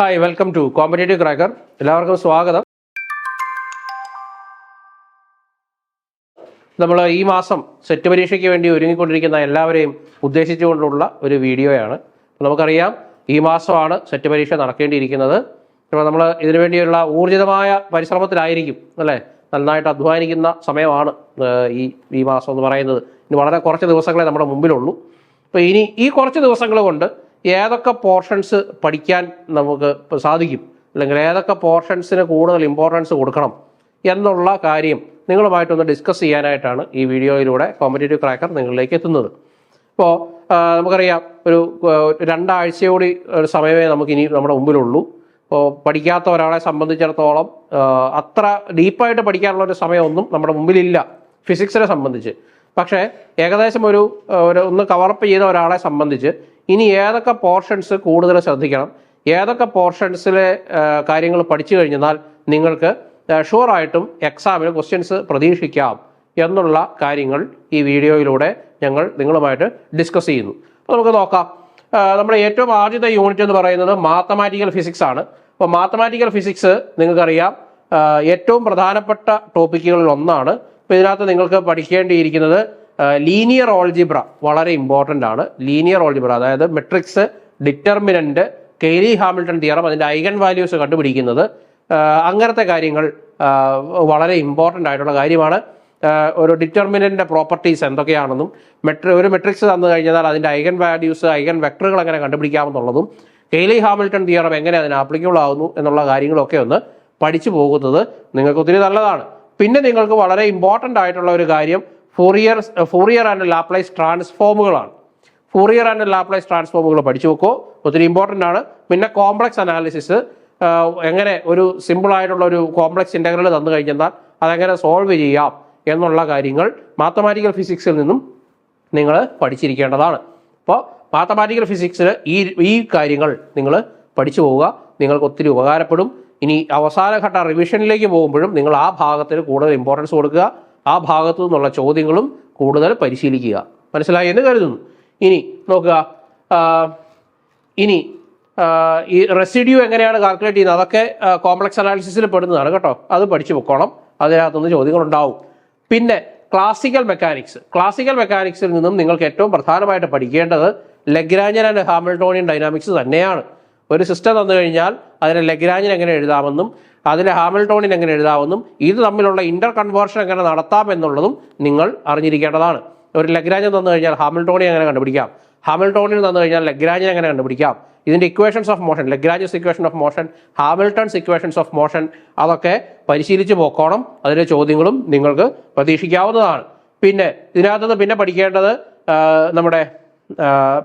Hi, welcome to competitive cracker. എല്ലാവർക്കും സ്വാഗതം. നമ്മൾ ഈ മാസം സെറ്റ് പരീക്ഷയ്ക്ക് വേണ്ടി ഒരുങ്ങിക്കൊണ്ടിരിക്കുന്ന എല്ലാവരെയും ഉദ്ദേശിച്ചുകൊണ്ടുള്ള ഒരു വീഡിയോയാണ്. നമുക്കറിയാം, ഈ മാസമാണ് സെറ്റ് പരീക്ഷ നടക്കേണ്ടിയിരിക്കുന്നത്. അപ്പോൾ നമ്മൾ ഇതിനു വേണ്ടിയുള്ള ഊർജിതമായ പരിശ്രമത്തിലായിരിക്കും, അല്ലേ? നന്നായിട്ട് അധ്വാനിക്കുന്ന സമയമാണ് ഈ മാസം എന്ന് പറയുന്നത്. ഇനി വളരെ കുറച്ച് ദിവസങ്ങളെ നമ്മുടെ മുമ്പിലുള്ളൂ. അപ്പോൾ ഇനി ഈ കുറച്ച് ദിവസങ്ങൾ കൊണ്ട് ഏതൊക്കെ പോർഷൻസ് പഠിക്കാൻ നമുക്ക് സാധിക്കും, അല്ലെങ്കിൽ ഏതൊക്കെ പോർഷൻസിന് കൂടുതൽ ഇമ്പോർട്ടൻസ് കൊടുക്കണം എന്നുള്ള കാര്യം നിങ്ങളുമായിട്ടൊന്ന് ഡിസ്കസ് ചെയ്യാനായിട്ടാണ് ഈ വീഡിയോയിലൂടെ കോമ്പറ്റേറ്റീവ് ക്രാക്കർ നിങ്ങളിലേക്ക് എത്തുന്നത്. ഇപ്പോൾ നമുക്കറിയാം, ഒരു 2 ആഴ്ചയോടെ ഒരു സമയമേ നമുക്കിനി നമ്മുടെ മുമ്പിലുള്ളൂ. അപ്പോൾ പഠിക്കാത്ത ഒരാളെ സംബന്ധിച്ചിടത്തോളം അത്ര ഡീപ്പായിട്ട് പഠിക്കാനുള്ളൊരു സമയമൊന്നും നമ്മുടെ മുമ്പിലില്ല ഫിസിക്സിനെ സംബന്ധിച്ച്. പക്ഷേ ഏകദേശം ഒന്ന് കവറപ്പ് ചെയ്ത ഒരാളെ സംബന്ധിച്ച് ഇനി ഏതൊക്കെ പോർഷൻസ് കൂടുതൽ ശ്രദ്ധിക്കണം, ഏതൊക്കെ പോർഷൻസിലെ കാര്യങ്ങൾ പഠിച്ചു കഴിഞ്ഞാൽ നിങ്ങൾക്ക് ഷുവറായിട്ടും എക്സാമിന് ക്വസ്റ്റ്യൻസ് പ്രതീക്ഷിക്കാം എന്നുള്ള കാര്യങ്ങൾ ഈ വീഡിയോയിലൂടെ ഞങ്ങൾ നിങ്ങളുമായിട്ട് ഡിസ്കസ് ചെയ്യുന്നു. അപ്പോൾ നമുക്ക് നോക്കാം. നമ്മുടെ ഏറ്റവും ആദ്യത്തെ യൂണിറ്റ് എന്ന് പറയുന്നത് മാത്തമാറ്റിക്കൽ ഫിസിക്സ് ആണ്. അപ്പോൾ മാത്തമാറ്റിക്കൽ ഫിസിക്സ് നിങ്ങൾക്കറിയാം ഏറ്റവും പ്രധാനപ്പെട്ട ടോപ്പിക്കുകളിൽ ഒന്നാണ്. അപ്പോൾ ഇതിനകത്ത് നിങ്ങൾക്ക് പഠിക്കേണ്ടിയിരിക്കുന്നത് ലീനിയർ ഓൾജിബ്ര വളരെ ഇമ്പോർട്ടൻ്റ് ആണ്. ലീനിയർ ഓൾജിബ്ര, അതായത് matrix, determinant, Cayley Hamilton theorem, അതിൻ്റെ ഐഗൺ വാല്യൂസ് കണ്ടുപിടിക്കുന്നത്, അങ്ങനത്തെ കാര്യങ്ങൾ വളരെ ഇമ്പോർട്ടൻ്റ് ആയിട്ടുള്ള കാര്യമാണ്. ഒരു ഡിറ്റർമിനൻ്റിൻ്റെ പ്രോപ്പർട്ടീസ് എന്തൊക്കെയാണെന്നും ഒരു മെട്രിക്സ് തന്നു കഴിഞ്ഞാൽ അതിൻ്റെ ഐഗൺ വാല്യൂസ്, ഐഗൺ വെക്ടറുകൾ എങ്ങനെ കണ്ടുപിടിക്കാമെന്നുള്ളതും, കെയ്ലി ഹാമിൽട്ടൺ തിയറം എങ്ങനെ അതിന് ആപ്ലിക്കബിൾ ആകുന്നു എന്നുള്ള കാര്യങ്ങളൊക്കെ ഒന്ന് പഠിച്ചു പോകുന്നത് നിങ്ങൾക്ക് ഒത്തിരി നല്ലതാണ്. പിന്നെ നിങ്ങൾക്ക് വളരെ ഇമ്പോർട്ടൻ്റ് ആയിട്ടുള്ള ഒരു കാര്യം ഫൂറിയർ ആൻഡ് ലാപ്ലേസ് ട്രാൻസ്ഫോമുകളാണ്. ഫൂറിയർ ആൻഡ് ലാപ്ലേസ് ട്രാൻസ്ഫോമുകൾ പഠിച്ചു വെക്കോ, ഒത്തിരി ഇമ്പോർട്ടൻ്റ് ആണ്. പിന്നെ കോംപ്ലക്സ് അനാലിസിസ്, എങ്ങനെ ഒരു സിമ്പിളായിട്ടുള്ള ഒരു കോംപ്ലക്സ് ഇൻ്റഗ്രൽ തന്നു കഴിഞ്ഞാൽ അതെങ്ങനെ സോൾവ് ചെയ്യാം എന്നുള്ള കാര്യങ്ങൾ മാത്തമാറ്റിക്കൽ ഫിസിക്സിൽ നിന്നും നിങ്ങൾ പഠിച്ചിരിക്കേണ്ടതാണ്. അപ്പോൾ മാത്തമാറ്റിക്കൽ ഫിസിക്സിൽ ഈ കാര്യങ്ങൾ നിങ്ങൾ പഠിച്ചു പോവുക, നിങ്ങൾക്ക് ഒത്തിരി ഉപകാരപ്പെടും. ഇനി അവസാനഘട്ട റിവിഷനിലേക്ക് പോകുമ്പോഴും നിങ്ങൾ ആ ഭാഗത്തിന് കൂടുതൽ ഇമ്പോർട്ടൻസ് കൊടുക്കുക, ആ ഭാഗത്തു നിന്നുള്ള ചോദ്യങ്ങളും കൂടുതൽ പരിശീലിക്കുക. മനസ്സിലായി എന്ന് കരുതുന്നു. ഇനി നോക്കുക, ഈ റെസിഡ്യൂ എങ്ങനെയാണ് കാൽക്കുലേറ്റ് ചെയ്യുന്നത്, അതൊക്കെ കോംപ്ലക്സ് അനാലിസിസിൽ പെടുന്നതാണ് കേട്ടോ. അത് പഠിച്ചു പൊക്കോണം, അതിനകത്തുനിന്ന് ചോദ്യങ്ങളുണ്ടാവും. പിന്നെ ക്ലാസിക്കൽ മെക്കാനിക്സിൽ നിന്നും നിങ്ങൾക്ക് ഏറ്റവും പ്രധാനമായിട്ട് പഠിക്കേണ്ടത് ലഗ്രാഞ്ചിയൻ ആൻഡ് ഹാമിൽട്ടോണിയൻ ഡൈനാമിക്സ് തന്നെയാണ്. ഒരു സിസ്റ്റം തന്നു കഴിഞ്ഞാൽ അതിനെ ലഗ്രാഞ്ചിയൻ എങ്ങനെ എഴുതാമെന്നും അതിലെ ഹാമിൽട്ടോണിയൻ എങ്ങനെ എഴുതാമെന്നും ഇത് തമ്മിലുള്ള ഇന്റർ കൺവേർഷൻ എങ്ങനെ നടത്താമെന്നുള്ളതും നിങ്ങൾ അറിഞ്ഞിരിക്കേണ്ടതാണ്. ഒരു ലഗ്രാഞ്ചിയൻ തന്നു കഴിഞ്ഞാൽ ഹാമിൽട്ടോണിയൻ എങ്ങനെ കണ്ടുപിടിക്കാം, ഹാമിൽട്ടോണിയൻ തന്നു കഴിഞ്ഞാൽ ലഗ്രാഞ്ചിയൻ എങ്ങനെ കണ്ടുപിടിക്കാം, ഇതിൻ്റെ equations of motion, Lagrange's equation of motion, Hamilton's equations of motion, അതൊക്കെ പരിശീലിച്ച് പോക്കോണം. അതിൻ്റെ ചോദ്യങ്ങളും നിങ്ങൾക്ക് പ്രതീക്ഷിക്കാവുന്നതാണ്. പിന്നെ ഇതിനകത്തുനിന്ന് പിന്നെ പഠിക്കേണ്ടത്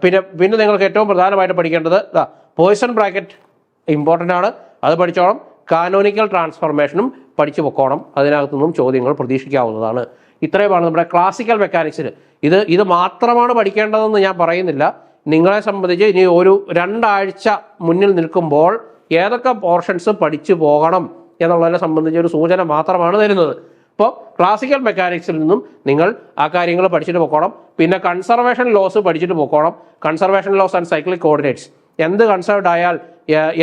പിന്നെ നിങ്ങൾക്ക് ഏറ്റവും പ്രധാനമായിട്ട് പഠിക്കേണ്ടത് പോയ്സൺ ബ്രാക്കറ്റ് ഇമ്പോർട്ടൻ്റ് ആണ്, അത് പഠിച്ചോണം. കാനോനിക്കൽ ട്രാൻസ്ഫോർമേഷനും പഠിച്ചു പൊക്കോണം, അതിനകത്തുനിന്നും ചോദ്യങ്ങൾ പ്രതീക്ഷിക്കാവുന്നതാണ്. ഇത്രയുമാണ് നമ്മുടെ ക്ലാസിക്കൽ മെക്കാനിക്സിൽ. ഇത് മാത്രമാണ് പഠിക്കേണ്ടതെന്ന് ഞാൻ പറയുന്നില്ല. നിങ്ങളെ സംബന്ധിച്ച് ഇനി ഒരു 2 ആഴ്ച മുന്നിൽ നിൽക്കുമ്പോൾ ഏതൊക്കെ പോർഷൻസ് പഠിച്ചു പോകണം എന്നുള്ളതിനെ സംബന്ധിച്ച് ഒരു സൂചന മാത്രമാണ് തരുന്നത്. അപ്പോൾ ക്ലാസിക്കൽ മെക്കാനിക്സിൽ നിന്നും നിങ്ങൾ ആ കാര്യങ്ങൾ പഠിച്ചിട്ട് പോകണം. പിന്നെ കൺസർവേഷൻ ലോസ് പഠിച്ചിട്ട് പോകണം. Conservation loss and cyclic coordinates, എന്ത് കൺസേർവ്ഡ് ആയാൽ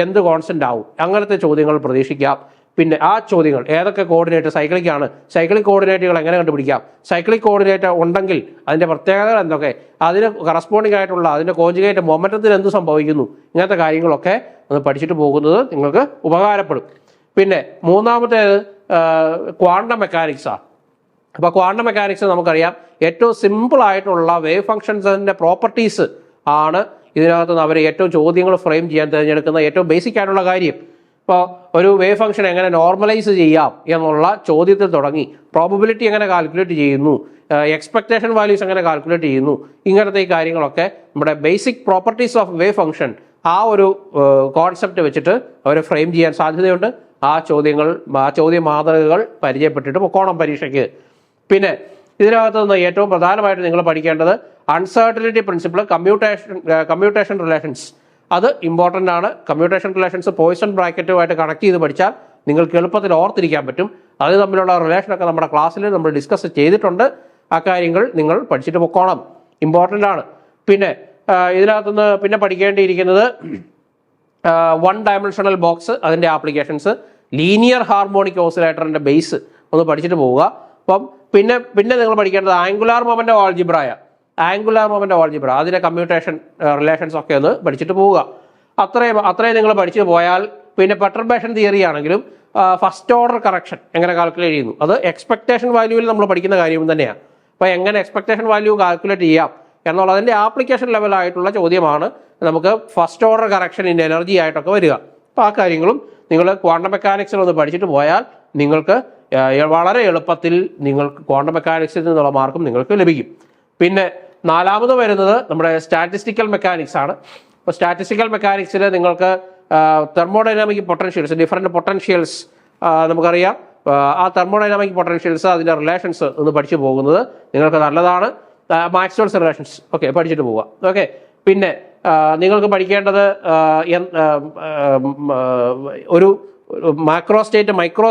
എന്ത് കോൺസ്റ്റന്റ് ആവും, അങ്ങനത്തെ ചോദ്യങ്ങൾ പ്രതീക്ഷിക്കാം. പിന്നെ ആ ചോദ്യങ്ങൾ ഏതൊക്കെ കോർഡിനേറ്റ് സൈക്ലിക് ആണ്, സൈക്ലിക് കോർഡിനേറ്റുകൾ എങ്ങനെ കണ്ടുപിടിക്കാം, സൈക്ലിക് കോർഡിനേറ്റ് ഉണ്ടെങ്കിൽ അതിൻ്റെ പ്രത്യേകതകൾ എന്തൊക്കെ, അതിന് കറസ്പോണ്ടിങ് ആയിട്ടുള്ള അതിൻ്റെ കോഞ്ചുഗേറ്റ് മൊമെന്റത്തിന് എന്ത് സംഭവിക്കുന്നു, ഇങ്ങനത്തെ കാര്യങ്ങളൊക്കെ ഒന്ന് പഠിച്ചിട്ട് പോകുന്നത് നിങ്ങൾക്ക് ഉപകാരപ്പെടും. പിന്നെ മൂന്നാമത്തേത് ക്വാണ്ടം മെക്കാനിക്സാണ്. അപ്പോൾ ക്വാണ്ടം മെക്കാനിക്സ് നമുക്കറിയാം ഏറ്റവും സിമ്പിൾ ആയിട്ടുള്ള വേവ് ഫംഗ്ഷൻസിൻ്റെ പ്രോപ്പർട്ടീസ് ആണ് ഇതിനകത്ത് നിന്ന് അവർ ഏറ്റവും ചോദ്യങ്ങൾ ഫ്രെയിം ചെയ്യാൻ തിരഞ്ഞെടുക്കുന്ന ഏറ്റവും ബേസിക് ആയിട്ടുള്ള കാര്യം. ഇപ്പോൾ ഒരു വേവ് ഫംഗ്ഷൻ എങ്ങനെ നോർമലൈസ് ചെയ്യാം എന്നുള്ള ചോദ്യത്തിൽ തുടങ്ങി പ്രോബബിലിറ്റി എങ്ങനെ കാൽക്കുലേറ്റ് ചെയ്യുന്നു, എക്സ്പെക്ടേഷൻ വാല്യൂസ് എങ്ങനെ കാൽക്കുലേറ്റ് ചെയ്യുന്നു, ഇങ്ങനത്തെ ഈ കാര്യങ്ങളൊക്കെ നമ്മുടെ basic properties of wave function ആ ഒരു കോൺസെപ്റ്റ് വെച്ചിട്ട് അവർ ഫ്രെയിം ചെയ്യാൻ സാധ്യതയുണ്ട്. ആ ചോദ്യ മാതൃകകൾ പരിചയപ്പെട്ടിട്ട് പൊക്കോണം പരീക്ഷയ്ക്ക്. പിന്നെ ഇതിനകത്ത് നിന്ന് ഏറ്റവും പ്രധാനമായിട്ട് നിങ്ങൾ പഠിക്കേണ്ടത് അൺസർട്ടനിറ്റി പ്രിൻസിപ്പിൾ, കമ്മ്യൂട്ടേഷൻ റിലേഷൻസ്, അത് ഇമ്പോർട്ടൻ്റ് ആണ്. കമ്മ്യൂട്ടേഷൻ റിലേഷൻസ് പോയ്സൺ ബ്രാക്കറ്റുമായിട്ട് കണക്ട് ചെയ്ത് പഠിച്ചാൽ നിങ്ങൾക്ക് എളുപ്പത്തിൽ ഓർത്തിരിക്കാൻ പറ്റും. അത് തമ്മിലുള്ള റിലേഷനൊക്കെ നമ്മുടെ ക്ലാസ്സിൽ നമ്മൾ ഡിസ്കസ് ചെയ്തിട്ടുണ്ട്. ആ കാര്യങ്ങൾ നിങ്ങൾ പഠിച്ചിട്ട് പൊക്കോണം, ഇമ്പോർട്ടൻ്റ് ആണ്. പിന്നെ ഇതിനകത്തുനിന്ന് പിന്നെ പഠിക്കേണ്ടിയിരിക്കുന്നത് വൺ ഡയമെൻഷണൽ ബോക്സ് അതിൻ്റെ ആപ്ലിക്കേഷൻസ്, ലീനിയർ ഹാർമോണിക് ഓസിലേറ്ററിൻ്റെ ബേസ് ഒന്ന് പഠിച്ചിട്ട് പോവുക. അപ്പം പിന്നെ നിങ്ങൾ പഠിക്കേണ്ടത് ആംഗുലാർ മൊമെൻ്റ് ഓഫ് ആൾജിബ്ര അതിൻ്റെ കമ്മ്യൂട്ടേഷൻ റിലേഷൻസ് ഒക്കെ ഒന്ന് പഠിച്ചിട്ട് പോവുക. അത്രയും നിങ്ങൾ പഠിച്ചു പോയാൽ പിന്നെ പെർട്ടർബേഷൻ തിയറി ആണെങ്കിലും ഫസ്റ്റ് ഓർഡർ കറക്ഷൻ എങ്ങനെ കാൽക്കുലേറ്റ് ചെയ്യുന്നു, അത് എക്സ്പെക്ടേഷൻ വാല്യൂവിൽ നമ്മൾ പഠിക്കുന്ന കാര്യം തന്നെയാണ്. അപ്പോൾ എങ്ങനെ എക്സ്പെക്ടേഷൻ വാല്യൂ കാൽക്കുലേറ്റ് ചെയ്യാം എന്നുള്ളതിൻ്റെ ആപ്ലിക്കേഷൻ ലെവലായിട്ടുള്ള ചോദ്യമാണ് നമുക്ക് first order correction in energy ആയിട്ടൊക്കെ വരിക. അപ്പോൾ ആ കാര്യങ്ങളും നിങ്ങൾ ക്വാണ്ടം മെക്കാനിക്സിൽ ഒന്ന് പഠിച്ചിട്ട് പോയാൽ നിങ്ങൾക്ക് വളരെ എളുപ്പത്തിൽ നിങ്ങൾക്ക് ക്വാണ്ടം മെക്കാനിക്സിൽ നിന്നുള്ള മാർക്കും നിങ്ങൾക്ക് ലഭിക്കും. പിന്നെ നാലാമത് വരുന്നത് നമ്മുടെ സ്റ്റാറ്റിസ്റ്റിക്കൽ മെക്കാനിക്സ് ആണ്. അപ്പോൾ സ്റ്റാറ്റിസ്റ്റിക്കൽ മെക്കാനിക്സിൽ നിങ്ങൾക്ക് തെർമോഡൈനാമിക് പൊട്ടൻഷ്യൽസ്, ഡിഫറെൻറ്റ് പൊട്ടൻഷ്യൽസ് നമുക്കറിയാം. ആ തെർമോഡൈനാമിക് പൊട്ടൻഷ്യൽസ് അതിൻ്റെ റിലേഷൻസ് ഒന്ന് പഠിച്ചു പോകുന്നത് നിങ്ങൾക്ക് നല്ലതാണ്. മാക്സ്വെൽസ് റിലേഷൻസ് ഓക്കെ പഠിച്ചിട്ട് പോവുക. ഓക്കെ, പിന്നെ നിങ്ങൾക്ക് പഠിക്കേണ്ടത് ഒരു മൈക്രോ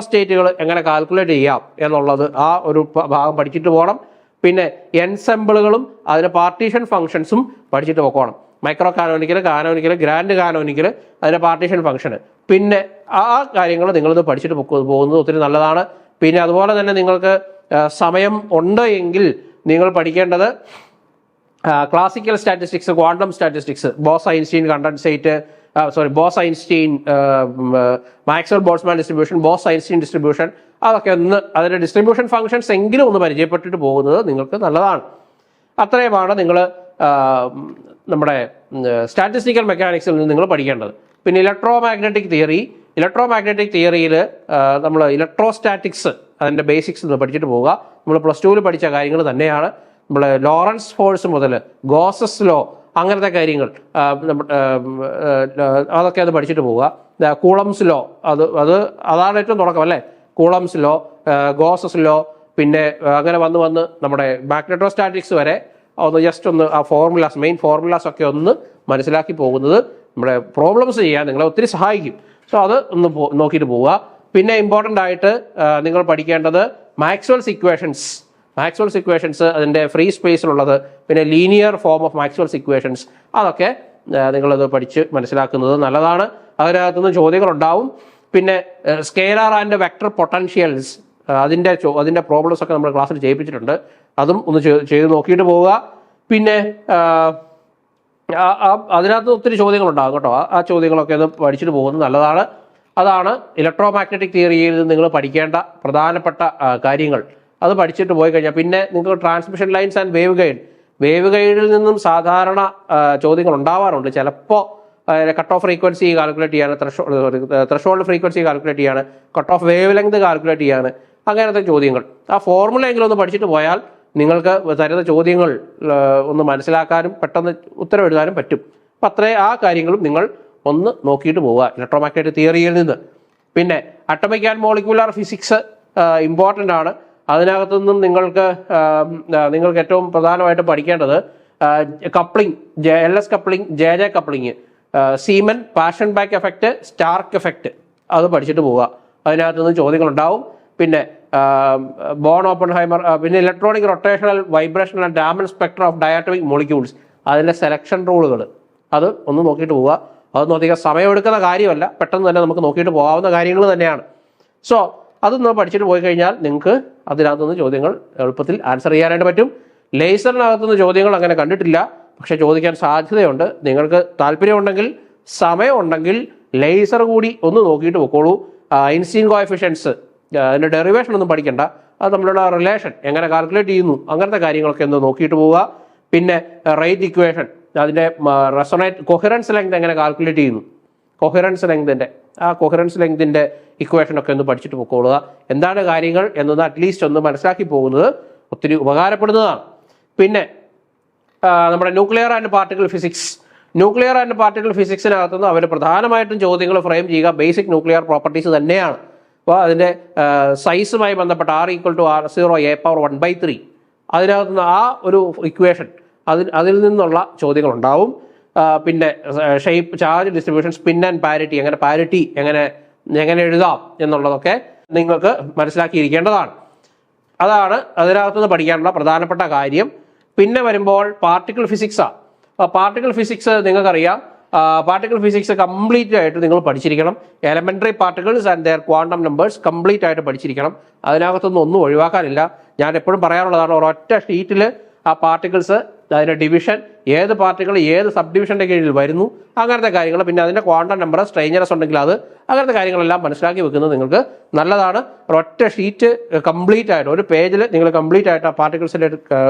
സ്റ്റേറ്റുകൾ എങ്ങനെ കാൽക്കുലേറ്റ് ചെയ്യാം എന്നുള്ളത് ആ ഒരു ഭാഗം പഠിച്ചിട്ട് പോകണം. പിന്നെ എൻസെമ്പിളുകളും അതിൻ്റെ പാർട്ടീഷൻ ഫംഗ്ഷൻസും പഠിച്ചിട്ട് പോകണം. മൈക്രോ കാനോനിക്കൽ, ഗ്രാൻഡ് കാനോനിക്കൽ, അതിൻ്റെ പാർട്ടീഷൻ ഫംഗ്ഷന്, പിന്നെ ആ കാര്യങ്ങൾ നിങ്ങളിത് പഠിച്ചിട്ട് പോകുന്നത് ഒത്തിരി നല്ലതാണ്. പിന്നെ അതുപോലെ തന്നെ നിങ്ങൾക്ക് സമയം ഉണ്ട് എങ്കിൽ നിങ്ങൾ പഠിക്കേണ്ടത് classical statistics, quantum statistics, boss Einstein Maxwell Boltzmann distribution, boss Einstein distribution, അതൊക്കെ ഒന്ന് അതിൻ്റെ ഡിസ്ട്രിബ്യൂഷൻ ഫംഗ്ഷൻസ് എങ്കിലും ഒന്ന് പരിചയപ്പെട്ടിട്ട് പോകുന്നത് നിങ്ങൾക്ക് നല്ലതാണ്. അത്രയുമാണ് നിങ്ങൾ നമ്മുടെ സ്റ്റാറ്റിസ്റ്റിക്കൽ മെക്കാനിക്സിൽ നിന്ന് നിങ്ങൾ പഠിക്കേണ്ടത്. പിന്നെ ഇലക്ട്രോ മാഗ്നറ്റിക് തിയറിയിൽ നമ്മൾ ഇലക്ട്രോസ്റ്റാറ്റിക്സ് അതിൻ്റെ ബേസിക്സ് ഒന്ന് പഠിച്ചിട്ട് പോവുക. നമ്മൾ +2 പഠിച്ച കാര്യങ്ങൾ തന്നെയാണ്. നമ്മൾ ലോറൻസ് ഫോഴ്സ് മുതൽ ഗോസസ് ലോ അങ്ങനത്തെ കാര്യങ്ങൾ അതൊക്കെ അത് പഠിച്ചിട്ട് പോവുക. കൂളംസ് ലോ അതാണ് ഏറ്റവും തുടക്കം അല്ലേ. കൂളംസ് ലോ, ഗോസസ് ലോ, പിന്നെ അങ്ങനെ വന്ന് നമ്മുടെ മാഗ്നറ്റോസ്റ്റാറ്റിക്സ് വരെ ഒന്ന് ജസ്റ്റ് ഒന്ന് ആ മെയിൻ ഫോർമുലാസ് ഒക്കെ ഒന്ന് മനസ്സിലാക്കി പോകുന്നത് നമ്മുടെ പ്രോബ്ലംസ് ചെയ്യാൻ നിങ്ങളെ ഒത്തിരി സഹായിക്കും. സോ അത് ഒന്ന് നോക്കിയിട്ട് പോവുക. പിന്നെ ഇമ്പോർട്ടൻ്റ് ആയിട്ട് നിങ്ങൾ പഠിക്കേണ്ടത് മാക്സ്വെൽസ് ഇക്വേഷൻസ് അതിൻ്റെ ഫ്രീ സ്പേസിലുള്ളത്, പിന്നെ linear form of Maxwell's equations, അതൊക്കെ നിങ്ങളത് പഠിച്ച് മനസ്സിലാക്കുന്നത് നല്ലതാണ്. അതിനകത്തുനിന്ന് ചോദ്യങ്ങളുണ്ടാവും. പിന്നെ സ്കേലാർ ആൻഡ് വെക്ടർ പൊട്ടൻഷ്യൽസ് അതിൻ്റെ പ്രോബ്ലംസ് ഒക്കെ നമ്മൾ ക്ലാസ്സിൽ ചെയ്യിപ്പിച്ചിട്ടുണ്ട്. അതും ഒന്ന് ചെയ്ത് നോക്കിയിട്ട് പോവുക. പിന്നെ അതിനകത്ത് ഒത്തിരി ചോദ്യങ്ങളുണ്ടാകും കേട്ടോ. ആ ചോദ്യങ്ങളൊക്കെ ഒന്ന് പഠിച്ചിട്ട് പോകുന്നത് നല്ലതാണ്. അതാണ് ഇലക്ട്രോ മാഗ്നറ്റിക് തിയറിയിൽ നിങ്ങൾ പഠിക്കേണ്ട പ്രധാനപ്പെട്ട കാര്യങ്ങൾ. അത് പഠിച്ചിട്ട് പോയി കഴിഞ്ഞാൽ പിന്നെ നിങ്ങൾക്ക് ട്രാൻസ്മിഷൻ ലൈൻസ് ആൻഡ് വേവ് ഗൈഡിൽ നിന്നും സാധാരണ ചോദ്യങ്ങൾ ഉണ്ടാവാറുണ്ട്. ചിലപ്പോൾ കട്ട് ഓഫ് ഫ്രീക്വൻസി കാൽക്കുലേറ്റ് ചെയ്യാണ്, ത്രഷോൾഡ് ഫ്രീക്വൻസി കാൽക്കുലേറ്റ് ചെയ്യാണ്, cut off wave length calculate ചെയ്യാണ്, അങ്ങനത്തെ ചോദ്യങ്ങൾ. ആ ഫോർമുല എങ്കിലും ഒന്ന് പഠിച്ചിട്ട് പോയാൽ നിങ്ങൾക്ക് തരുന്ന ചോദ്യങ്ങൾ ഒന്ന് മനസ്സിലാക്കാനും പെട്ടെന്ന് ഉത്തരം എഴുതാനും പറ്റും. അപ്പം ആ കാര്യങ്ങളും നിങ്ങൾ ഒന്ന് നോക്കിയിട്ട് പോവുക ഇലക്ട്രോമാഗ്നറ്റിക് തിയറിയിൽ നിന്ന്. പിന്നെ atomic and molecular physics important ആണ്. അതിനകത്തു നിന്നും നിങ്ങൾക്ക് ഏറ്റവും പ്രധാനമായിട്ട് പഠിക്കേണ്ടത് coupling, LS coupling, JJ coupling, Zeeman, Paschen back effect, Stark effect, അത് പഠിച്ചിട്ട് പോവുക. അതിനകത്തുനിന്ന് ചോദ്യങ്ങളുണ്ടാവും. പിന്നെ ബോൺ ഓപ്പൺഹൈമർ, പിന്നെ electronic rotational vibrational and Raman spectrum of diatomic molecules, അതിൻ്റെ സെലക്ഷൻ റൂളുകൾ, അത് ഒന്ന് നോക്കിയിട്ട് പോവുക. അതൊന്നും അധികം സമയമെടുക്കുന്ന കാര്യമല്ല, പെട്ടെന്ന് തന്നെ നമുക്ക് നോക്കിയിട്ട് പോകാവുന്ന കാര്യങ്ങൾ തന്നെയാണ്. സോ അതൊന്ന് പഠിച്ചിട്ട് പോയി കഴിഞ്ഞാൽ നിങ്ങൾക്ക് അതിനകത്തുനിന്ന് ചോദ്യങ്ങൾ എളുപ്പത്തിൽ ആൻസർ ചെയ്യാനായിട്ട് പറ്റും. ലേസറിനകത്തുനിന്ന് ചോദ്യങ്ങൾ അങ്ങനെ കണ്ടിട്ടില്ല, പക്ഷേ ചോദിക്കാൻ സാധ്യതയുണ്ട്. നിങ്ങൾക്ക് താല്പര്യമുണ്ടെങ്കിൽ സമയമുണ്ടെങ്കിൽ ലേസർ കൂടി ഒന്ന് നോക്കിയിട്ട് പോയിക്കോളൂ. ഐൻസ്റ്റീൻ കോഎഫിഷ്യൻസ് അതിൻ്റെ ഡെറിവേഷൻ ഒന്നും പഠിക്കണ്ട, അത് നമ്മളുടെ റിലേഷൻ എങ്ങനെ കാൽക്കുലേറ്റ് ചെയ്യുന്നു അങ്ങനത്തെ കാര്യങ്ങളൊക്കെ ഒന്ന് നോക്കിയിട്ട് പോവുക. പിന്നെ റേറ്റ് ഇക്വേഷൻ, അതിൻ്റെ കൊഹറൻസ് ലെങ്ത് എങ്ങനെ കാൽക്കുലേറ്റ് ചെയ്യുന്നു, കൊഹറൻസ് ലെങ്തിൻ്റെ ഇക്വേഷനൊക്കെ ഒന്ന് പഠിച്ചിട്ട് പോയിക്കൊള്ളുക. എന്താണ് കാര്യങ്ങൾ എന്നത് അറ്റ്ലീസ്റ്റ് ഒന്ന് മനസ്സിലാക്കി പോകുന്നത് ഒത്തിരി ഉപകാരപ്പെടുന്നതാണ്. പിന്നെ നമ്മുടെ ന്യൂക്ലിയർ ആൻഡ് പാർട്ടിക്കിൾ ഫിസിക്സിനകത്തുനിന്ന് അവർ പ്രധാനമായിട്ടും ചോദ്യങ്ങൾ ഫ്രെയിം ചെയ്യുക ബേസിക് ന്യൂക്ലിയർ പ്രോപ്പർട്ടീസ് തന്നെയാണ്. അപ്പോൾ അതിൻ്റെ സൈസുമായി ബന്ധപ്പെട്ട R=0a⁻1/3 അതിനകത്തുനിന്ന് ആ ഒരു ഇക്വേഷൻ അതിൽ നിന്നുള്ള ചോദ്യങ്ങളുണ്ടാവും. പിന്നെ shape, charge distribution, spin and parity, parity എങ്ങനെ എഴുതാം എന്നുള്ളതൊക്കെ നിങ്ങൾക്ക് മനസ്സിലാക്കിയിരിക്കേണ്ടതാണ്. അതാണ് അതിനകത്തുനിന്ന് പഠിക്കാനുള്ള പ്രധാനപ്പെട്ട കാര്യം. പിന്നെ വരുമ്പോൾ പാർട്ടിക്കിൾ ഫിസിക്സാണ്. പാർട്ടിക്കിൾ ഫിസിക്സ് നിങ്ങൾക്കറിയാം, പാർട്ടിക്കിൾ ഫിസിക്സ് കംപ്ലീറ്റ് ആയിട്ട് നിങ്ങൾ പഠിച്ചിരിക്കണം. Elementary particles and their quantum numbers complete ആയിട്ട് പഠിച്ചിരിക്കണം. അതിനകത്തൊന്നും ഒന്നും ഒഴിവാക്കാനില്ല. ഞാൻ എപ്പോഴും പറയാറുള്ളതാണ്, ഒരൊറ്റ ഷീറ്റിൽ ആ പാർട്ടിക്കിൾസ്, അതിൻ്റെ ഡിവിഷൻ, ഏത് പാർട്ടിക്കിൾ ഏത് സബ് ഡിവിഷൻ്റെ കീഴിൽ വരുന്നു, അങ്ങനത്തെ കാര്യങ്ങൾ, പിന്നെ അതിൻ്റെ ക്വാണ്ടം നമ്പർ, സ്ട്രെയിനറസ് ഉണ്ടെങ്കിൽ അത്, അങ്ങനത്തെ കാര്യങ്ങളെല്ലാം മനസ്സിലാക്കി വെക്കുന്നത് നിങ്ങൾക്ക് നല്ലതാണ്. ഒരൊറ്റ ഷീറ്റ് കംപ്ലീറ്റ് ആയിട്ട്, ഒരു പേജിൽ നിങ്ങൾ കംപ്ലീറ്റ് ആയിട്ട് ആ പാർട്ടിക്കിൾസിൻ്റെ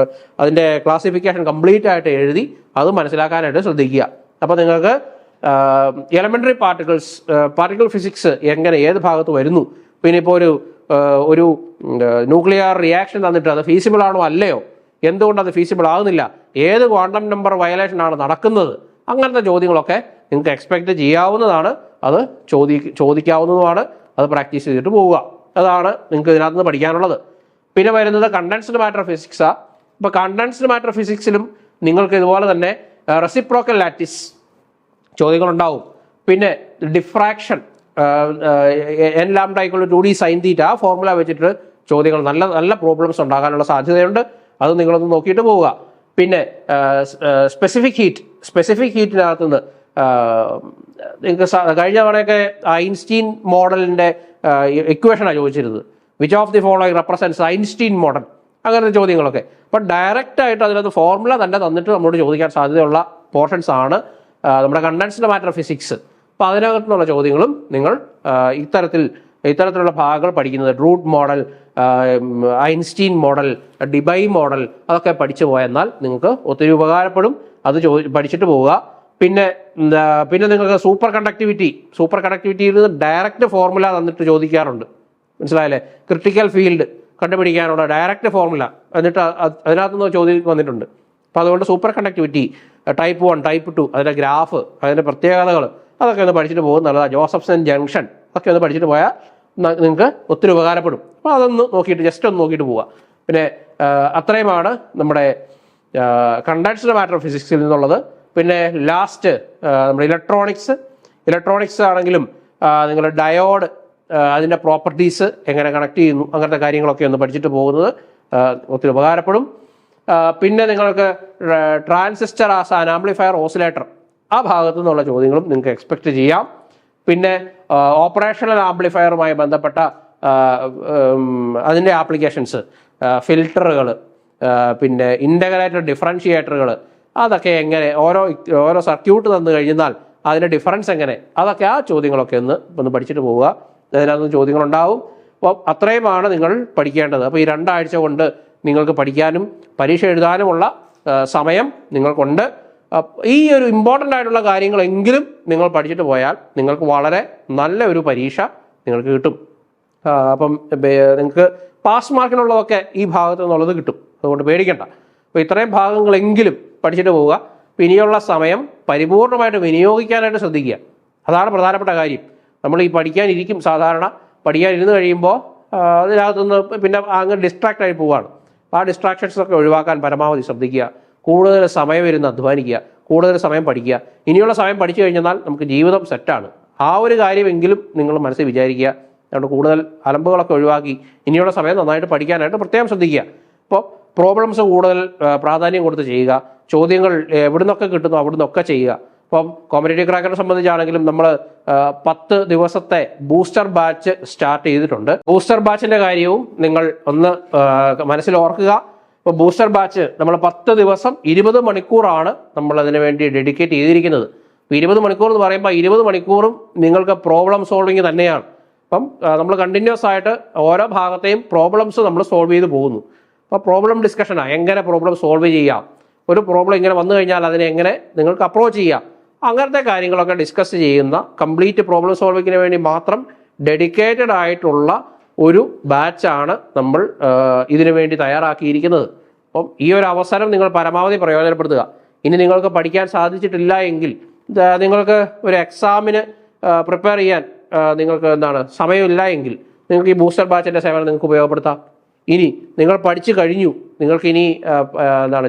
അതിൻ്റെ ക്ലാസിഫിക്കേഷൻ കംപ്ലീറ്റ് ആയിട്ട് എഴുതി അത് മനസ്സിലാക്കാനായിട്ട് ശ്രദ്ധിക്കുക. അപ്പോൾ നിങ്ങൾക്ക് എലമെൻ്ററി പാർട്ടിക്കിൾ ഫിസിക്സ് എങ്ങനെ ഏത് ഭാഗത്ത് വരുന്നു, പിന്നെ ഇപ്പോൾ ഒരു ന്യൂക്ലിയർ റിയാക്ഷൻ തന്നിട്ട് അത് ഫീസിബിൾ ആണോ അല്ലയോ, എന്തുകൊണ്ട് അത് ഫീസിബിൾ ആകുന്നില്ല, ഏത് ക്വാണ്ടം നമ്പർ വയലേഷൻ ആണ് നടക്കുന്നത്, അങ്ങനത്തെ ചോദ്യങ്ങളൊക്കെ നിങ്ങൾക്ക് എക്സ്പെക്റ്റ് ചെയ്യാവുന്നതാണ്. അത് ചോദിക്കാവുന്നതുമാണ്. അത് പ്രാക്ടീസ് ചെയ്തിട്ട് പോവുക. അതാണ് നിങ്ങൾക്ക് ഇതിനകത്ത് നിന്ന് പഠിക്കാനുള്ളത്. പിന്നെ വരുന്നത് കണ്ടൻസ്ഡ് മാറ്റർ ഫിസിക്സാണ്. ഇപ്പോൾ കണ്ടൻസ്ഡ് മാറ്റർ ഫിസിക്സിലും നിങ്ങൾക്ക് ഇതുപോലെ തന്നെ റെസിപ്രോക്കൽ ലാറ്റിസ് ചോദ്യങ്ങളുണ്ടാവും. പിന്നെ diffraction, N lambda = 2D sin θ, ആ ഫോർമുല വെച്ചിട്ട് ചോദ്യങ്ങൾ, നല്ല നല്ല പ്രോബ്ലംസ് ഉണ്ടാകാനുള്ള സാധ്യതയുണ്ട്. അത് നിങ്ങളൊന്ന് നോക്കിയിട്ട് പോവുക. പിന്നെ സ്പെസിഫിക് ഹീറ്റിനകത്ത് നിന്ന് നിങ്ങൾക്ക് കഴിഞ്ഞ തവണയൊക്കെ ഐൻസ്റ്റീൻ മോഡലിൻ്റെ ഇക്വേഷനാണ് ചോദിച്ചിരുന്നത്. Which of the following represents Einstein model, അങ്ങനത്തെ ചോദ്യങ്ങളൊക്കെ. അപ്പം ഡയറക്റ്റായിട്ട് അതിനകത്ത് ഫോർമുല തന്നെ തന്നിട്ട് നമ്മളോട് ചോദിക്കാൻ സാധ്യതയുള്ള പോർഷൻസ് ആണ് നമ്മുടെ കണ്ടൻസ്ഡ് മാറ്റർ ഫിസിക്സ്. അപ്പോൾ അതിനകത്തുനിന്നുള്ള ചോദ്യങ്ങളും നിങ്ങൾ ഇത്തരത്തിലുള്ള ഭാഗങ്ങൾ പഠിക്കുന്നത്, Drude model, Einstein model, Debye model, അതൊക്കെ പഠിച്ചു പോയെന്നാൽ നിങ്ങൾക്ക് ഒത്തിരി ഉപകാരപ്പെടും. അത് പഠിച്ചിട്ട് പോവുക. പിന്നെ നിങ്ങൾക്ക് സൂപ്പർ കണ്ടക്ടിവിറ്റിയിൽ നിന്ന് ഡയറക്റ്റ് ഫോർമുല തന്നിട്ട് ചോദിക്കാറുണ്ട്. മനസ്സിലായല്ലേ? ക്രിട്ടിക്കൽ ഫീൽഡ് കണ്ടുപിടിക്കാനുള്ള ഡയറക്റ്റ് ഫോർമുല എന്നിട്ട് അതിനകത്തുനിന്ന് ചോദ്യം വന്നിട്ടുണ്ട്. അപ്പോൾ അതുകൊണ്ട് സൂപ്പർ കണ്ടക്ടിവിറ്റി, ടൈപ്പ് 1, ടൈപ്പ് 2, അതിൻ്റെ ഗ്രാഫ്, അതിൻ്റെ പ്രത്യേകതകൾ, അതൊക്കെ ഒന്ന് പഠിച്ചിട്ട് പോകും നല്ലതാണ്. ജോസഫ്സൺ ജംഗ്ഷൻ ഒക്കെ ഒന്ന് പഠിച്ചിട്ട് പോയാൽ നിങ്ങൾക്ക് ഒത്തിരി ഉപകാരപ്പെടും. അപ്പോൾ അതൊന്ന് നോക്കിയിട്ട് ജസ്റ്റ് ഒന്ന് നോക്കിയിട്ട് പോവുക. പിന്നെ അത്രയുമാണ് നമ്മുടെ കണ്ടൻസ്ഡ് മാറ്റർ ഫിസിക്സിൽ നിന്നുള്ളത്. പിന്നെ ലാസ്റ്റ് നമ്മുടെ ഇലക്ട്രോണിക്സ് ആണെങ്കിലും നിങ്ങൾ ഡയോഡ്, അതിൻ്റെ പ്രോപ്പർട്ടീസ് എങ്ങനെ കണക്ട് ചെയ്യുന്നു, അങ്ങനത്തെ കാര്യങ്ങളൊക്കെ ഒന്ന് പഠിച്ചിട്ട് പോകുന്നത് ഒത്തിരി ഉപകാരപ്പെടും. പിന്നെ നിങ്ങൾക്ക് transistor as an amplifier, oscillator, ആ ഭാഗത്തു നിന്നുള്ള ചോദ്യങ്ങളും നിങ്ങൾക്ക് എക്സ്പെക്റ്റ് ചെയ്യാം. പിന്നെ ഓപ്പറേഷണൽ ആംപ്ലിഫയറുമായി ബന്ധപ്പെട്ട അതിൻ്റെ ആപ്ലിക്കേഷൻസ്, ഫിൽട്ടറുകൾ, പിന്നെ ഇൻ്റഗ്രേറ്റഡ് ഡിഫറൻഷിയേറ്ററുകൾ, അതൊക്കെ എങ്ങനെ ഓരോ സർക്യൂട്ട് തന്നു കഴിഞ്ഞാൽ അതിൻ്റെ ഡിഫറൻസ് എങ്ങനെ, അതൊക്കെ ആ ചോദ്യങ്ങളൊക്കെ ഒന്ന് പഠിച്ചിട്ട് പോവുക. അതിനകത്ത് ചോദ്യങ്ങളുണ്ടാവും. അപ്പോൾ അത്രയുമാണ് നിങ്ങൾ പഠിക്കേണ്ടത്. അപ്പോൾ ഈ 2 ആഴ്ച കൊണ്ട് നിങ്ങൾക്ക് പഠിക്കാനും പരീക്ഷ എഴുതാനുമുള്ള സമയം നിങ്ങൾക്കുണ്ട്. ഈ ഒരു ഇമ്പോർട്ടൻ്റ് ആയിട്ടുള്ള കാര്യങ്ങളെങ്കിലും നിങ്ങൾ പഠിച്ചിട്ട് പോയാൽ നിങ്ങൾക്ക് വളരെ നല്ല ഒരു പരീക്ഷ നിങ്ങൾക്ക് കിട്ടും. അപ്പം നിങ്ങൾക്ക് പാസ് മാർക്കിനുള്ളതൊക്കെ ഈ ഭാഗത്തു നിന്നുള്ളത് കിട്ടും. അതുകൊണ്ട് പേടിക്കണ്ട. അപ്പോൾ ഇത്രയും ഭാഗങ്ങളെങ്കിലും പഠിച്ചിട്ട് പോവുക. ഇനിയുള്ള സമയം പരിപൂർണമായിട്ട് വിനിയോഗിക്കാനായിട്ട് ശ്രദ്ധിക്കുക. അതാണ് പ്രധാനപ്പെട്ട കാര്യം. നമ്മൾ ഈ പഠിക്കാനിരിക്കും, സാധാരണ പഠിക്കാനിരുന്ന് കഴിയുമ്പോൾ അതിനകത്തുനിന്ന് പിന്നെ അങ്ങ് ഡിസ്ട്രാക്റ്റ് ആയി പോവുകയാണ്. ആ ഡിസ്ട്രാക്ഷൻസൊക്കെ ഒഴിവാക്കാൻ പരമാവധി ശ്രദ്ധിക്കുക. കൂടുതൽ സമയം ഇരുന്ന് അധ്വാനിക്കുക, കൂടുതൽ സമയം പഠിക്കുക. ഇനിയുള്ള സമയം പഠിച്ചു കഴിഞ്ഞാൽ നമുക്ക് ജീവിതം സെറ്റാണ്. ആ ഒരു കാര്യമെങ്കിലും നിങ്ങൾ മനസ്സിൽ വിചാരിക്കുക. അതുകൊണ്ട് കൂടുതൽ അലമ്പുകളൊക്കെ ഒഴിവാക്കി ഇനിയുള്ള സമയം നന്നായിട്ട് പഠിക്കാനായിട്ട് പ്രത്യേകം ശ്രദ്ധിക്കുക. അപ്പോൾ പ്രോബ്ലംസ് കൂടുതൽ പ്രാധാന്യം കൊടുത്ത് ചെയ്യുക. ചോദ്യങ്ങൾ എവിടുന്നൊക്കെ കിട്ടുന്നു അവിടുന്നൊക്കെ ചെയ്യുക. ഇപ്പം കോമ്പറ്റേറ്റീവ് ക്രാക്കറെ സംബന്ധിച്ചാണെങ്കിലും നമ്മൾ 10 ദിവസത്തെ ബൂസ്റ്റർ ബാച്ച് സ്റ്റാർട്ട് ചെയ്തിട്ടുണ്ട്. ബൂസ്റ്റർ ബാച്ചിൻ്റെ കാര്യവും നിങ്ങൾ ഒന്ന് മനസ്സിൽ ഓർക്കുക. ഇപ്പോൾ ബൂസ്റ്റർ ബാച്ച് നമ്മൾ 10 ദിവസം 20 മണിക്കൂറാണ് നമ്മൾ അതിനു വേണ്ടി ഡെഡിക്കേറ്റ് ചെയ്തിരിക്കുന്നത്. 20 മണിക്കൂർ എന്ന് പറയുമ്പോൾ 20 മണിക്കൂറും നിങ്ങൾക്ക് പ്രോബ്ലം സോൾവിങ് തന്നെയാണ്. അപ്പം നമ്മൾ കണ്ടിന്യൂസ് ആയിട്ട് ഓരോ ഭാഗത്തെയും പ്രോബ്ലംസ് നമ്മൾ സോൾവ് ചെയ്ത് പോകുന്നു. അപ്പോൾ പ്രോബ്ലം ഡിസ്കഷനാണ്, എങ്ങനെ പ്രോബ്ലം സോൾവ് ചെയ്യാം, ഒരു പ്രോബ്ലം ഇങ്ങനെ വന്നു കഴിഞ്ഞാൽ അതിനെ എങ്ങനെ നിങ്ങൾക്ക് അപ്രോച്ച് ചെയ്യാം, അങ്ങനത്തെ കാര്യങ്ങളൊക്കെ ഡിസ്കസ് ചെയ്യുന്ന കംപ്ലീറ്റ് പ്രോബ്ലം സോൾവിങ്ങിന് വേണ്ടി മാത്രം ഡെഡിക്കേറ്റഡ് ആയിട്ടുള്ള ഒരു ബാച്ചാണ് നമ്മൾ ഇതിനു വേണ്ടി തയ്യാറാക്കിയിരിക്കുന്നത്. അപ്പം ഈ ഒരു അവസരം നിങ്ങൾ പരമാവധി പ്രയോജനപ്പെടുത്തുക. ഇനി നിങ്ങൾക്ക് പഠിക്കാൻ സാധിച്ചിട്ടില്ല എങ്കിൽ നിങ്ങൾക്ക് ഒരു എക്സാമിന് പ്രിപ്പയർ ചെയ്യാൻ നിങ്ങൾക്ക് സമയമില്ല എങ്കിൽ നിങ്ങൾക്ക് ഈ ബൂസ്റ്റർ ബാച്ചിൻ്റെ സേവനം നിങ്ങൾക്ക് ഉപയോഗപ്പെടുത്താം. ഇനി നിങ്ങൾ പഠിച്ചു കഴിഞ്ഞു, നിങ്ങൾക്ക് ഇനി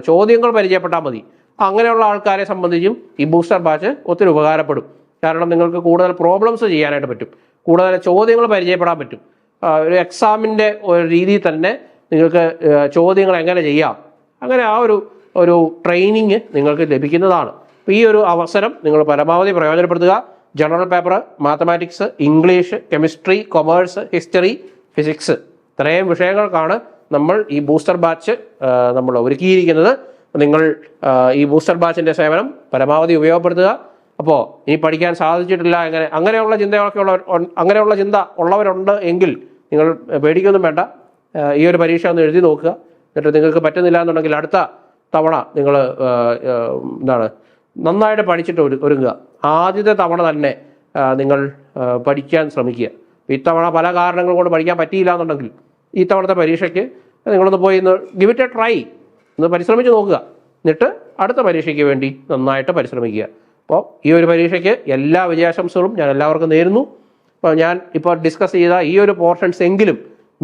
ചോദ്യങ്ങൾ പരിചയപ്പെട്ടാൽ മതി. അങ്ങനെയുള്ള ആൾക്കാരെ സംബന്ധിച്ചും ഈ ബൂസ്റ്റർ ബാച്ച് ഒത്തിരി ഉപകാരപ്പെടും. കാരണം നിങ്ങൾക്ക് കൂടുതൽ പ്രോബ്ലംസ് ചെയ്യാനായിട്ട് പറ്റും, കൂടുതൽ ചോദ്യങ്ങൾ പരിചയപ്പെടാൻ പറ്റും. ഒരു എക്സാമിൻ്റെ ഒരു രീതിയിൽ തന്നെ നിങ്ങൾക്ക് ചോദ്യങ്ങൾ എങ്ങനെ ചെയ്യാം, അങ്ങനെ ആ ഒരു ട്രെയിനിങ് നിങ്ങൾക്ക് ലഭിക്കുന്നതാണ്. അപ്പോൾ ഈ ഒരു അവസരം നിങ്ങൾ പരമാവധി പ്രയോജനപ്പെടുത്തുക. General paper, mathematics, English, chemistry, commerce, history, physics ഇത്രയും വിഷയങ്ങൾക്കാണ് നമ്മൾ ഈ ബൂസ്റ്റർ ബാച്ച് നമ്മൾ ഒരുക്കിയിരിക്കുന്നത്. നിങ്ങൾ ഈ ബൂസ്റ്റർ ബാച്ചിൻ്റെ സേവനം പരമാവധി ഉപയോഗപ്പെടുത്തുക. അപ്പോൾ ഇനി പഠിക്കാൻ സാധിച്ചിട്ടില്ല അങ്ങനെയുള്ള ചിന്ത ഉള്ളവരുണ്ട് എങ്കിൽ നിങ്ങൾ പേടിക്കൊന്നും വേണ്ട. ഈ ഒരു പരീക്ഷ ഒന്ന് എഴുതി നോക്കുക. എന്നിട്ട് നിങ്ങൾക്ക് പറ്റുന്നില്ല എന്നുണ്ടെങ്കിൽ അടുത്ത തവണ നിങ്ങൾ നന്നായിട്ട് പഠിച്ചിട്ട് ഒരുങ്ങുക. ആദ്യത്തെ തവണ തന്നെ നിങ്ങൾ പഠിക്കാൻ ശ്രമിക്കുക. ഇത്തവണ പല കാരണങ്ങൾ കൊണ്ട് പഠിക്കാൻ പറ്റിയില്ല എന്നുണ്ടെങ്കിൽ ഈ തവണത്തെ പരീക്ഷയ്ക്ക് നിങ്ങളൊന്ന് പോയി ഗിവ് ഇറ്റ് എ ട്രൈ, ഒന്ന് പരിശ്രമിച്ച് നോക്കുക. എന്നിട്ട് അടുത്ത പരീക്ഷയ്ക്ക് വേണ്ടി നന്നായിട്ട് പരിശ്രമിക്കുക. അപ്പോൾ ഈ ഒരു പരീക്ഷയ്ക്ക് എല്ലാ വിജയാശംസകളും ഞാൻ എല്ലാവർക്കും നേരുന്നു. അപ്പോൾ ഞാൻ ഇപ്പോൾ ഡിസ്കസ് ചെയ്ത ഈ ഒരു പോർഷൻസ് എങ്കിലും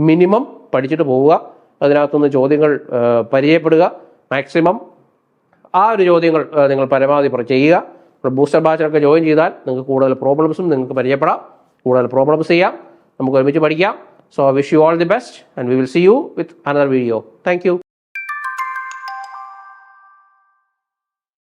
മിനിമം പഠിച്ചിട്ട് പോവുക. അതിനകത്തുനിന്ന് ചോദ്യങ്ങൾ പരിചയപ്പെടുക. മാക്സിമം ആ ഒരു ചോദ്യങ്ങൾ നിങ്ങൾ പരമാവധി ചെയ്യുക. ബൂസ്റ്റർ ബാച്ചിലൊക്കെ ജോയിൻ ചെയ്താൽ നിങ്ങൾക്ക് കൂടുതൽ പ്രോബ്ലംസും നിങ്ങൾക്ക് പരിചയപ്പെടാം, കൂടുതൽ പ്രോബ്ലംസ് ചെയ്യാം, നമുക്ക് ഒരുമിച്ച് പഠിക്കാം. So I wish you all the best and we will see you with another video. Thank you.